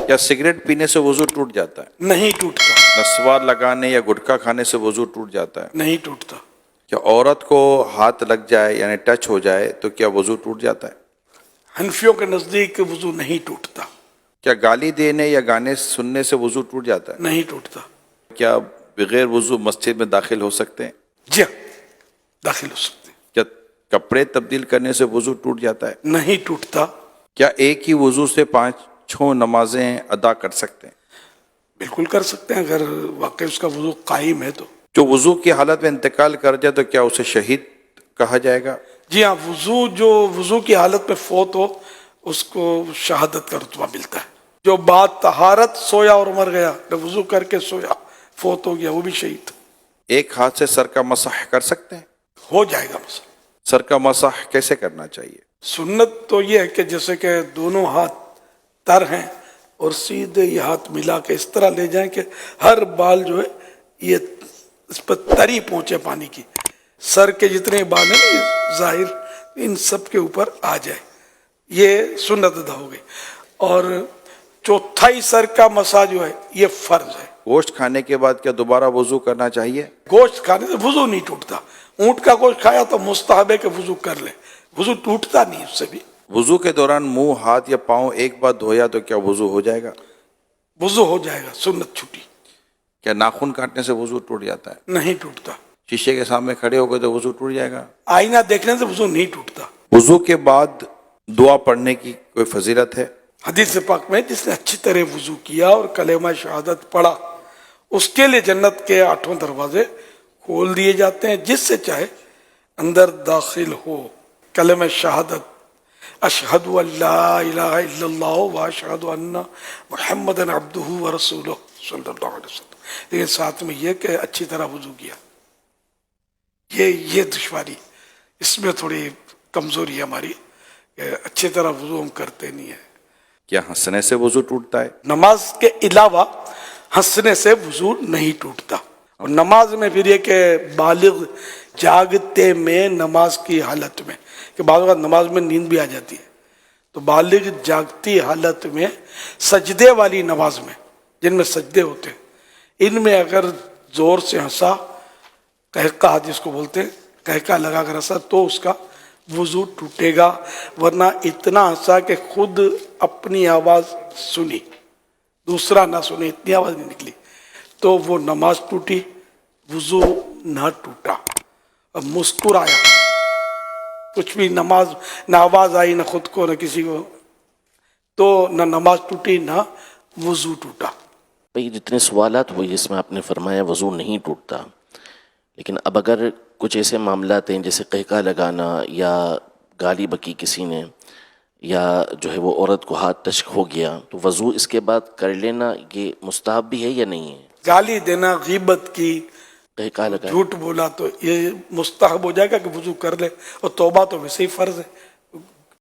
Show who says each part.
Speaker 1: کیا سگریٹ پینے سے وضو ٹوٹ جاتا ہے؟
Speaker 2: نہیں ٹوٹتا،
Speaker 1: نسوار لگانے یا گٹکا کھانے سے وضو ٹوٹ جاتا ہے؟
Speaker 2: نہیں ٹوٹتا۔
Speaker 1: کیا عورت کو ہاتھ لگ جائے یعنی ٹچ ہو جائے تو کیا وضو ٹوٹ جاتا ہے؟
Speaker 2: حنفیوں کے نزدیک وضو نہیں ٹوٹتا،
Speaker 1: کیا گالی دینے یا گانے سننے سے وضو ٹوٹ جاتا ہے؟
Speaker 2: نہیں ٹوٹتا۔
Speaker 1: کیا بغیر وضو مسجد میں داخل ہو سکتے ہیں؟
Speaker 2: جی ہاں، داخل ہو سکتے ہیں،
Speaker 1: کیا کپڑے تبدیل کرنے سے وضو ٹوٹ جاتا ہے؟
Speaker 2: نہیں ٹوٹتا۔
Speaker 1: کیا ایک ہی وضو سے 5 نمازیں ادا کر سکتے ہیں؟
Speaker 2: بالکل کر سکتے ہیں اگر واقعی اس کا وضو قائم ہے تو۔
Speaker 1: جو وضو کی حالت میں انتقال کر جائے تو کیا اسے شہید کہا جائے گا؟
Speaker 2: جی ہاں، جو وضو کی حالت میں فوت ہو اس کو شہادت کا رتبہ ملتا ہے۔ جو بعد طہارت سویا اور مر گیا، وضو کر کے سویا فوت ہو گیا، وہ بھی شہید
Speaker 1: ایک ہاتھ سے سر کا مسح کر سکتے ہیں؟
Speaker 2: ہو جائے گا۔ مسئلہ
Speaker 1: سر کا مسح کیسے کرنا چاہیے؟
Speaker 2: سنت تو یہ ہے کہ جیسے کہ دونوں ہاتھ تر ہیں اور سیدھے یہ ہاتھ ملا کے اس طرح لے جائیں کہ ہر بال جو ہے یہ اس پر تری پہنچے پانی کی، سر کے جتنے بال ہیں یہ ظاہر ان سب کے اوپر آ جائے، یہ سنت ادا ہو گئی۔ اور چوتھائی سر کا مسا جو ہے یہ فرض ہے۔
Speaker 1: گوشت کھانے کے بعد کیا دوبارہ وضو کرنا چاہیے؟
Speaker 2: گوشت کھانے سے وضو نہیں ٹوٹتا، اونٹ کا گوشت کھایا تو مستحب ہے کہ وضو کر لے، وضو ٹوٹتا نہیں اس سے بھی۔
Speaker 1: وضو کے دوران منہ، ہاتھ یا پاؤں ایک بار دھویا تو کیا وضو ہو جائے گا؟
Speaker 2: وضو ہو جائے گا، سنت چھٹی،
Speaker 1: کیا ناخن کاٹنے سے وضو ٹوٹ جاتا ہے؟
Speaker 2: نہیں ٹوٹتا۔
Speaker 1: شیشے کے سامنے کھڑے ہو گئے تو وضو ٹوٹ جائے گا؟
Speaker 2: آئینہ دیکھنے سے وضو نہیں ٹوٹتا۔
Speaker 1: وضو کے بعد دعا پڑھنے کی کوئی فضیلت ہے؟
Speaker 2: حدیث پاک میں جس نے اچھی طرح وضو کیا اور کلمہ شہادت پڑھا اس کے لیے جنت کے 8 دروازے کھول دیے جاتے ہیں، جس سے چاہے اندر داخل ہو۔ کلمہ شہادت اشہد ان لا الہ الا اللہ واشہد ان محمد عبدہ ورسولہ صلی اللہ علیہ وسلم، لیکن ساتھ میں یہ کہ اچھی طرح وضو کیا۔ یہ دشواری، اس میں تھوڑی کمزوری ہے ہماری کہ اچھی طرح وضو ہم کرتے نہیں ہیں۔
Speaker 1: کیا ہنسنے سے وضو ٹوٹتا ہے؟
Speaker 2: نماز کے علاوہ ہنسنے سے وضو نہیں ٹوٹتا۔ اور نماز میں پھر یہ کہ بالغ جاگتے میں نماز کی حالت میں، کہ بعض اوقات نماز میں نیند بھی آ جاتی ہے، تو بالغ جاگتی حالت میں سجدے والی نماز میں جن میں سجدے ہوتے ہیں، ان میں اگر زور سے ہنسا، قہقہ جس کو بولتے ہیں، قہقہ لگا کر ہنسا تو اس کا وضو ٹوٹے گا، ورنہ اتنا ہنسا کہ خود اپنی آواز سنی، دوسرا نہ سنے، اتنی آواز نہیں نکلی، تو وہ نماز ٹوٹی، وضو نہ ٹوٹا۔ اب مسکرایا، کچھ بھی نماز نہ آواز آئی نہ خود کو نہ کسی کو، تو نہ نماز ٹوٹی نہ وضو ٹوٹا۔
Speaker 3: بھئی جتنے سوالات ہوئے جس میں آپ نے فرمایا وضو نہیں ٹوٹتا، لیکن اب اگر کچھ ایسے معاملات ہیں جیسے قہقہ لگانا یا گالی بکی کسی نے، یا جو ہے وہ عورت کو ہاتھ ٹچ ہو گیا، تو وضو اس کے بعد کر لینا یہ مستحب بھی ہے یا نہیں ہے؟
Speaker 2: گالی دینا، غیبت کی،
Speaker 3: قہقہ لگانا،
Speaker 2: جھوٹ بولا تو یہ مستحب ہو جائے گا کہ وضو کر لے، اور توبہ تو ویسے ہی فرض ہے۔